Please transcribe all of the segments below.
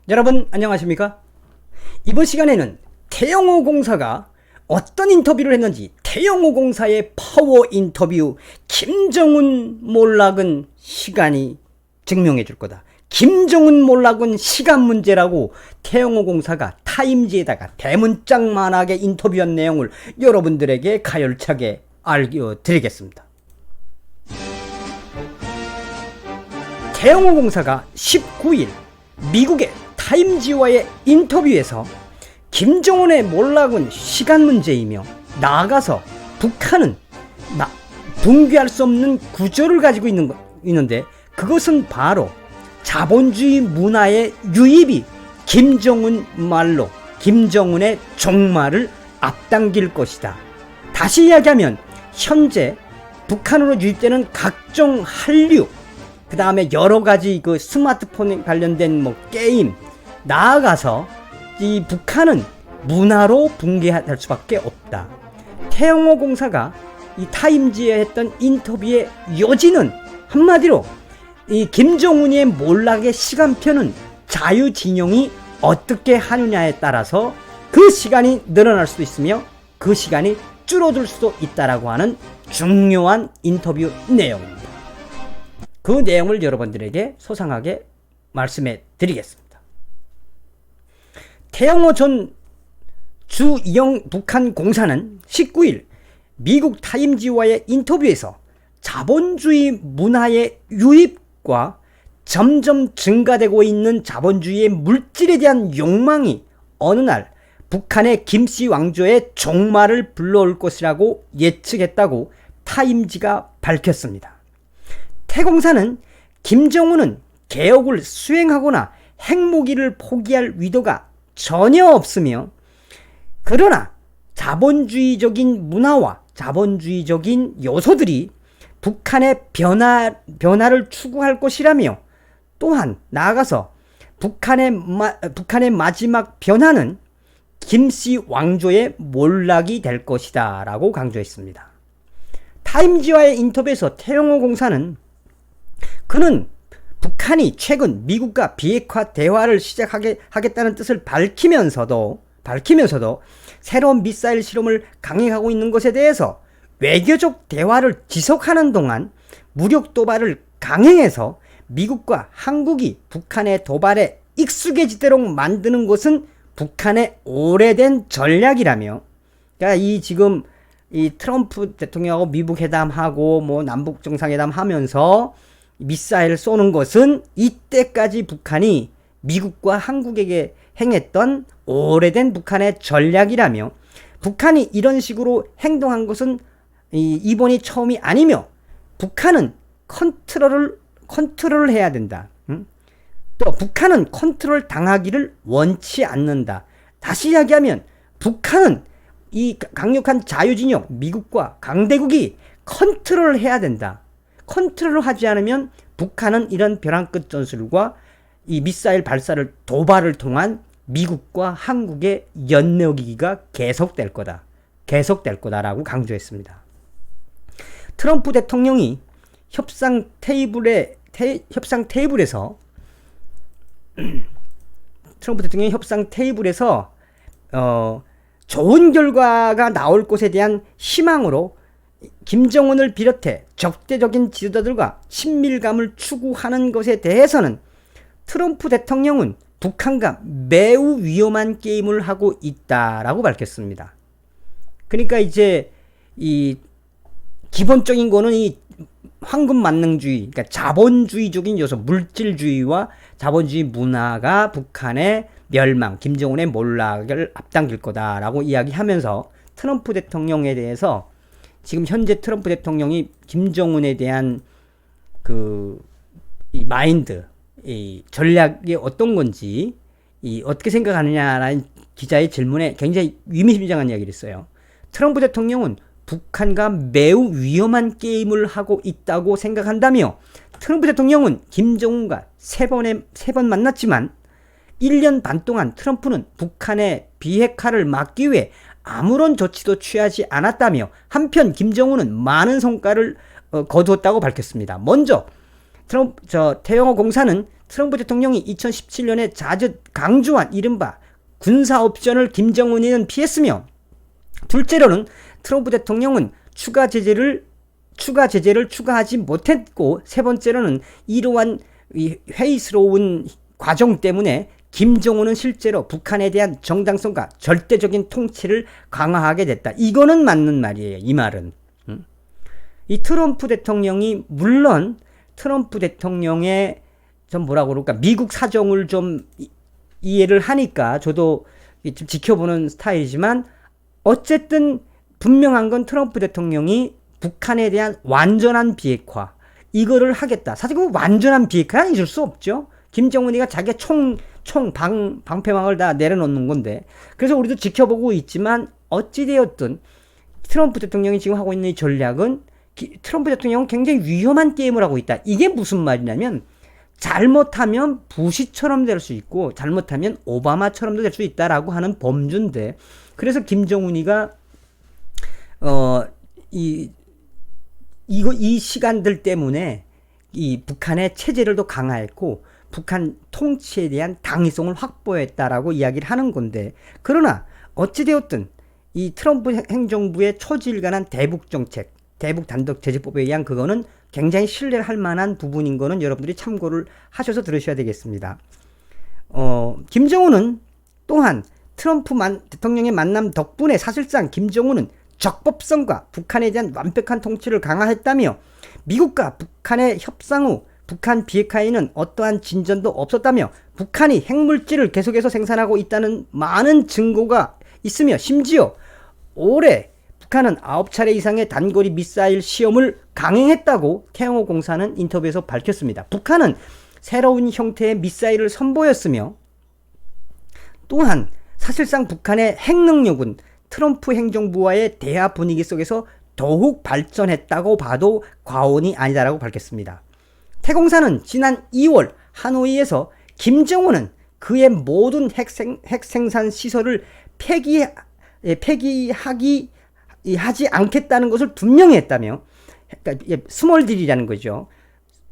여러분 안녕하십니까? 이번 시간에는 태영호 공사가 어떤 인터뷰를 했는지 태영호 공사의 파워 인터뷰 김정은 몰락은 시간이 증명해 줄 거다. 김정은 몰락은 시간 문제라고 태영호 공사가 타임지에다가 대문짝만하게 인터뷰한 내용을 여러분들에게 가열차게 알려드리겠습니다. 태영호 공사가 19일 미국의 타임지와의 인터뷰에서 김정은의 몰락은 시간 문제이며 나아가서 북한은 붕괴할 수 없는 구조를 가지고 있는데 그것은 바로 자본주의 문화의 유입이 김정은 말로 김정은의 종말을 앞당길 것이다. 다시 이야기하면 현재 북한으로 유입되는 각종 한류, 그 다음에 여러가지 그 스마트폰에 관련된 게임, 나아가서 이 북한은 문화로 붕괴할 수밖에 없다. 태영호 공사가 이 타임지에 했던 인터뷰의 요지는 한마디로 이 김정은의 몰락의 시간표는 자유진영이 어떻게 하느냐에 따라서 그 시간이 늘어날 수도 있으며 그 시간이 줄어들 수도 있다라고 하는 중요한 인터뷰 내용입니다. 그 내용을 여러분들에게 소상하게 말씀해 드리겠습니다. 태영호 전 주이영 북한 공사는 19일 미국 타임지와의 인터뷰에서 자본주의 문화의 유입과 점점 증가되고 있는 자본주의의 물질에 대한 욕망이 어느 날 북한의 김씨 왕조의 종말을 불러올 것이라고 예측했다고 타임지가 밝혔습니다. 태 공사는 김정은은 개혁을 수행하거나 핵무기를 포기할 의도가 전혀 없으며 그러나 자본주의적인 문화와 자본주의적인 요소들이 북한의 변화를 추구할 것이라며 또한 나아가서 북한의 마지막 변화는 김씨 왕조의 몰락이 될 것이다 라고 강조했습니다. 타임지와의 인터뷰에서 태영호 공사는 그는 북한이 최근 미국과 비핵화 대화를 시작하겠다는 뜻을 밝히면서도 새로운 미사일 실험을 강행하고 있는 것에 대해서 외교적 대화를 지속하는 동안 무력 도발을 강행해서 미국과 한국이 북한의 도발에 익숙해지도록 만드는 것은 북한의 오래된 전략이라며, 그러니까 지금 이 트럼프 대통령하고 미국 회담하고 남북 정상회담 하면서 미사일을 쏘는 것은 이때까지 북한이 미국과 한국에게 행했던 오래된 북한의 전략이라며, 북한이 이런 식으로 행동한 것은 이번이 처음이 아니며 북한은 컨트롤을 해야 된다. 또 북한은 컨트롤 당하기를 원치 않는다. 다시 이야기하면 북한은 이 강력한 자유진영 미국과 강대국이 컨트롤을 해야 된다. 컨트롤을 하지 않으면 북한은 이런 벼랑 끝 전술과 이 미사일 발사를 도발을 통한 미국과 한국의 연내기가 계속될 거다라고 강조했습니다. 트럼프 대통령이 협상 테이블에서 좋은 결과가 나올 것에 대한 희망으로 김정은을 비롯해 적대적인 지도자들과 친밀감을 추구하는 것에 대해서는 트럼프 대통령은 북한과 매우 위험한 게임을 하고 있다라고 밝혔습니다. 그러니까 이제 이 기본적인 거는 이 황금 만능주의, 그러니까 자본주의적인 요소, 물질주의와 자본주의 문화가 북한의 멸망, 김정은의 몰락을 앞당길 거다라고 이야기하면서 트럼프 대통령에 대해서 지금 현재 트럼프 대통령이 김정은에 대한 이 마인드, 이 전략이 어떤 건지 어떻게 생각하느냐라는 기자의 질문에 굉장히 의미심장한 이야기를 했어요. 트럼프 대통령은 북한과 매우 위험한 게임을 하고 있다고 생각한다며, 트럼프 대통령은 김정은과 세 번 만났지만 1년 반 동안 트럼프는 북한의 비핵화를 막기 위해 아무런 조치도 취하지 않았다며, 한편 김정은은 많은 성과를 거두었다고 밝혔습니다. 먼저 태영호 공사는 트럼프 대통령이 2017년에 자주 강조한 이른바 군사 옵션을 김정은이는 피했으며, 둘째로는 트럼프 대통령은 추가 제재를 추가하지 못했고, 세 번째로는 이러한 회의스러운 과정 때문에 김정은은 실제로 북한에 대한 정당성과 절대적인 통치를 강화하게 됐다. 이거는 맞는 말이에요. 이 말은. 이 트럼프 대통령이, 물론 트럼프 대통령의 좀 뭐라고 그럴까, 미국 사정을 좀 이해를 하니까 저도 좀 지켜보는 스타일이지만, 어쨌든 분명한 건 트럼프 대통령이 북한에 대한 완전한 비핵화, 이거를 하겠다. 사실 그 완전한 비핵화는 있을 수 없죠. 김정은이가 자기가 방패막을 다 내려놓는 건데. 그래서 우리도 지켜보고 있지만, 어찌되었든 트럼프 대통령이 지금 하고 있는 이 전략은, 트럼프 대통령은 굉장히 위험한 게임을 하고 있다. 이게 무슨 말이냐면, 잘못하면 부시처럼 될 수 있고, 잘못하면 오바마처럼도 될 수 있다라고 하는 범주인데, 그래서 김정은이가 이 시간들 때문에 이 북한의 체제를 더 강화했고, 북한 통치에 대한 당위성을 확보했다라고 이야기를 하는 건데, 그러나 어찌되었든 이 트럼프 행정부의 초지일관한 대북 정책, 대북 단독 제재법에 의한 그거는 굉장히 신뢰를 할 만한 부분인 거는 여러분들이 참고를 하셔서 들으셔야 되겠습니다. 김정은은 또한 트럼프 대통령의 만남 덕분에 사실상 김정은은 적법성과 북한에 대한 완벽한 통치를 강화했다며, 미국과 북한의 협상 후 북한 비핵화에는 어떠한 진전도 없었다며, 북한이 핵물질을 계속해서 생산하고 있다는 많은 증거가 있으며, 심지어 올해 북한은 9차례 이상의 단거리 미사일 시험을 강행했다고 태영호 공사는 인터뷰에서 밝혔습니다. 북한은 새로운 형태의 미사일을 선보였으며, 또한 사실상 북한의 핵 능력은 트럼프 행정부와의 대화 분위기 속에서 더욱 발전했다고 봐도 과언이 아니다라고 밝혔습니다. 태 공사는 지난 2월 하노이에서 김정은은 그의 모든 핵 생산 시설을 하지 않겠다는 것을 분명히 했다며, 그러니까 스몰 딜이라는 거죠.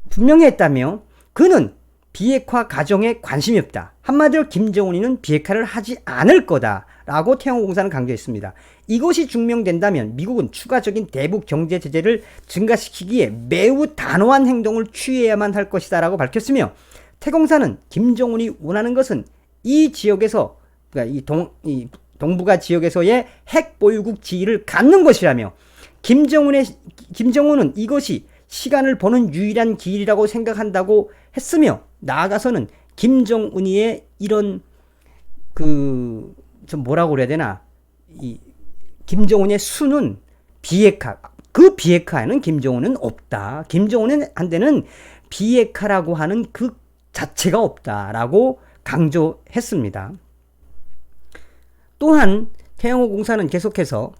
분명히 했다며, 그는 비핵화 과정에 관심이 없다. 한마디로 김정은이는 비핵화를 하지 않을 거다라고 태영호 공사는 강조했습니다. 이것이 증명된다면 미국은 추가적인 대북 경제 제재를 증가시키기에 매우 단호한 행동을 취해야만 할 것이다라고 밝혔으며, 태 공사는 김정은이 원하는 것은 이 지역에서, 그러니까 이 동북아 지역에서의 핵 보유국 지위를 갖는 것이라며, 김정은은 이것이 시간을 버는 유일한 길이라고 생각한다고 했으며, 나아가서는 김정은이의 이런 좀 뭐라고 그래야 되나, 김정은의 수는 그 비핵화에는 김정은은 없다. 김정은한테는 비핵화라고 하는 그 자체가 없다라고 강조했습니다. 또한 태영호 공사는 계속해서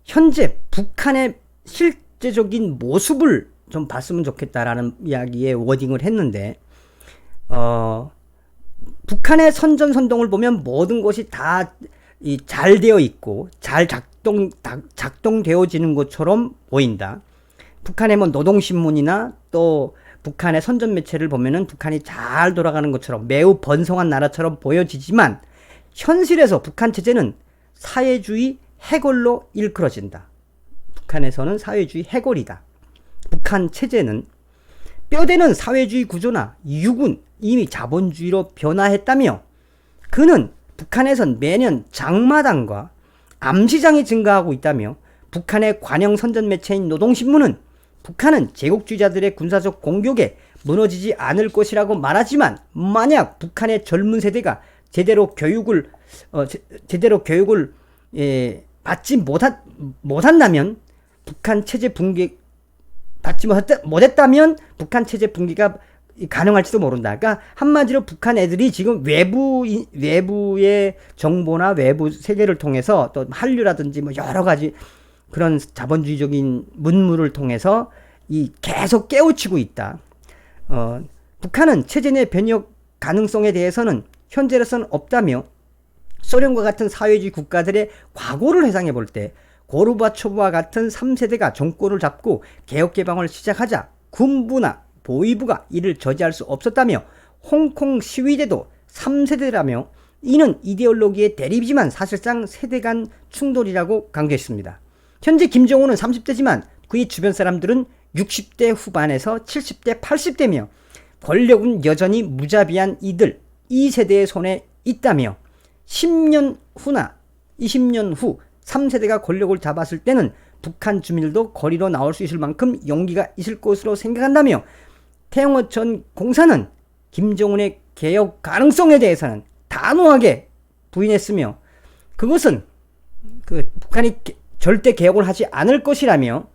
현재 북한의 실제적인 모습을 좀 봤으면 좋겠다라는 이야기의 워딩을 했는데, 북한의 선전선동을 보면 모든 것이 다 잘 되어 있고 잘 작동되어지는 것처럼 보인다. 북한의 뭐 노동신문이나 또 북한의 선전 매체를 보면은 북한이 잘 돌아가는 것처럼 매우 번성한 나라처럼 보여지지만, 현실에서 북한 체제는 사회주의 해골로 일컬어진다. 북한에서는 사회주의 해골이다. 북한 체제는 뼈대는 사회주의 구조나 육은 이미 자본주의로 변화했다며, 그는 북한에선 매년 장마당과 암시장이 증가하고 있다며, 북한의 관영 선전 매체인 노동신문은 북한은 제국주의자들의 군사적 공격에 무너지지 않을 것이라고 말하지만, 만약 북한의 젊은 세대가 제대로 교육을 받지 못한다면, 북한 체제 붕괴 받지 못했다면 북한 체제 붕괴가 가능할지도 모른다. 그러니까 한마디로 북한 애들이 지금 외부의 정보나 외부 세계를 통해서, 또 한류라든지 뭐 여러 가지 그런 자본주의적인 문물을 통해서 계속 깨우치고 있다. 북한은 체제 내 변혁 가능성에 대해서는 현재로서는 없다며, 소련과 같은 사회주의 국가들의 과거를 회상해 볼 때 고르바초프와 같은 3세대가 정권을 잡고 개혁개방을 시작하자 군부나 보위부가 이를 저지할 수 없었다며 홍콩 시위대도 3세대라며 이는 이데올로기의 대립이지만 사실상 세대 간 충돌이라고 강조했습니다. 현재 김정은은 30대지만 그의 주변 사람들은 60대 후반에서 70대, 80대며 권력은 여전히 무자비한 이들, 이 세대의 손에 있다며 10년 후나 20년 후 3세대가 권력을 잡았을 때는 북한 주민들도 거리로 나올 수 있을 만큼 용기가 있을 것으로 생각한다며 태영호 전 공사는 김정은의 개혁 가능성에 대해서는 단호하게 부인했으며 그것은 북한이 절대 개혁을 하지 않을 것이라며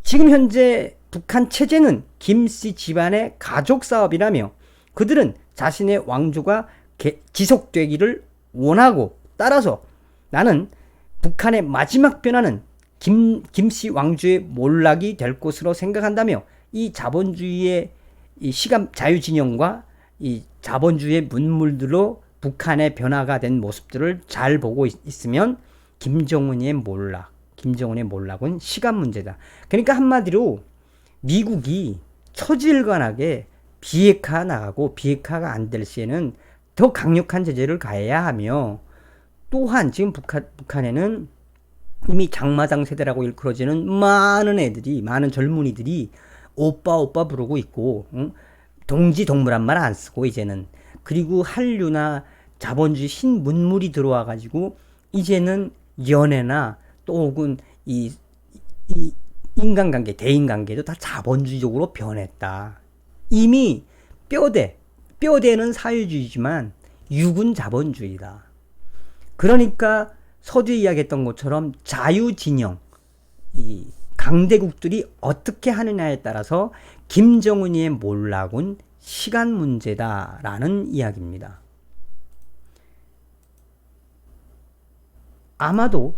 지금 현재 북한 체제는 김씨 집안의 가족 사업이라며 그들은 자신의 왕조가 지속되기를 원하고 따라서 나는 북한의 마지막 변화는 김씨 왕조의 몰락이 될 것으로 생각한다며 이 자본주의의 이 시간 자유진영과 이 자본주의의 문물들로 북한의 변화가 된 모습들을 잘 보고 있으면 김정은의 몰락은 시간 문제다. 그러니까 한마디로 미국이 처지일관하게 비핵화 나가고 비핵화가 안 될 시에는 더 강력한 제재를 가해야 하며 또한 지금 북한에는 이미 장마당 세대라고 일컬어지는 많은 젊은이들이 오빠 부르고 있고 동지 동물한 말 안 쓰고 이제는 그리고 한류나 자본주의 신문물이 들어와 가지고 이제는 연애나 또 혹은 이 인간관계, 대인관계도 다 자본주의적으로 변했다. 이미 뼈대는 사회주의지만 육은 자본주의다. 그러니까 서두에 이야기했던 것처럼 자유진영, 이 강대국들이 어떻게 하느냐에 따라서 김정은의 몰락은 시간 문제다라는 이야기입니다. 아마도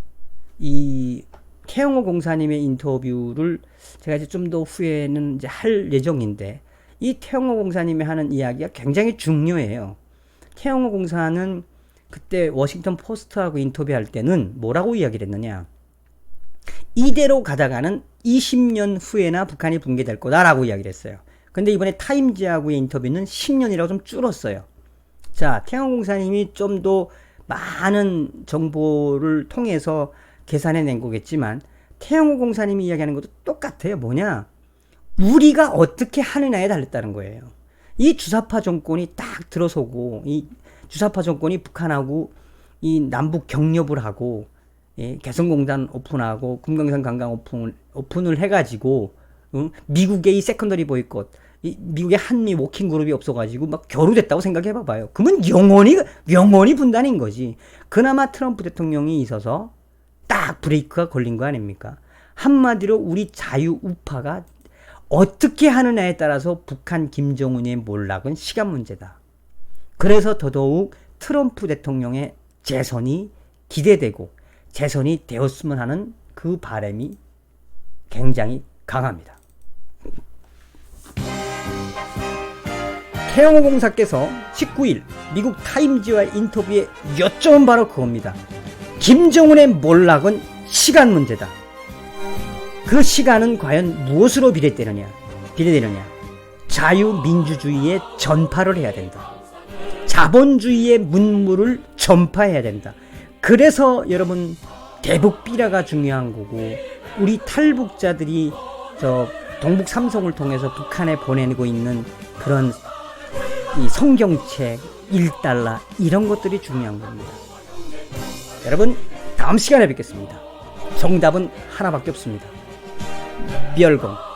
이 태영호 공사님의 인터뷰를 제가 이제 좀 더 후에는 이제 할 예정인데 이 태영호 공사님이 하는 이야기가 굉장히 중요해요. 태영호 공사는 그때 워싱턴 포스트하고 인터뷰할 때는 뭐라고 이야기를 했느냐. 이대로 가다가는 20년 후에나 북한이 붕괴될 거다라고 이야기를 했어요. 근데 이번에 타임지하고의 인터뷰는 10년이라고 좀 줄었어요. 자, 태영호 공사님이 좀 더 많은 정보를 통해서 계산해낸 거겠지만 태영호 공사님이 이야기하는 것도 똑같아요. 뭐냐? 우리가 어떻게 하느냐에 달렸다는 거예요. 이 주사파 정권이 딱 들어서고 이 주사파 정권이 북한하고 이 남북 격려를 하고 개성공단 오픈하고 금강산 관광 오픈을 해가지고 미국의 이 세컨더리 보이콧 미국의 한미 워킹 그룹이 없어가지고 막 겨루됐다고 생각해봐봐요. 그러면 영원히 분단인 거지. 그나마 트럼프 대통령이 있어서 딱 브레이크가 걸린 거 아닙니까? 한마디로 우리 자유우파가 어떻게 하느냐에 따라서 북한 김정은의 몰락은 시간 문제다. 그래서 더더욱 트럼프 대통령의 재선이 기대되고 재선이 되었으면 하는 그 바람이 굉장히 강합니다. 태영호 공사께서 19일 미국 타임지와의 인터뷰에 여쭤본 바로 그겁니다. 김정은의 몰락은 시간 문제다. 그 시간은 과연 무엇으로 비례되느냐? 자유민주주의의 전파를 해야 된다. 자본주의의 문물을 전파해야 된다. 그래서 여러분 대북 비라가 중요한 거고 우리 탈북자들이 동북 삼성을 통해서 북한에 보내고 있는 그런 이 성경책 1달러 이런 것들이 중요한 겁니다. 여러분 다음 시간에 뵙겠습니다. 정답은 하나밖에 없습니다. 멸공.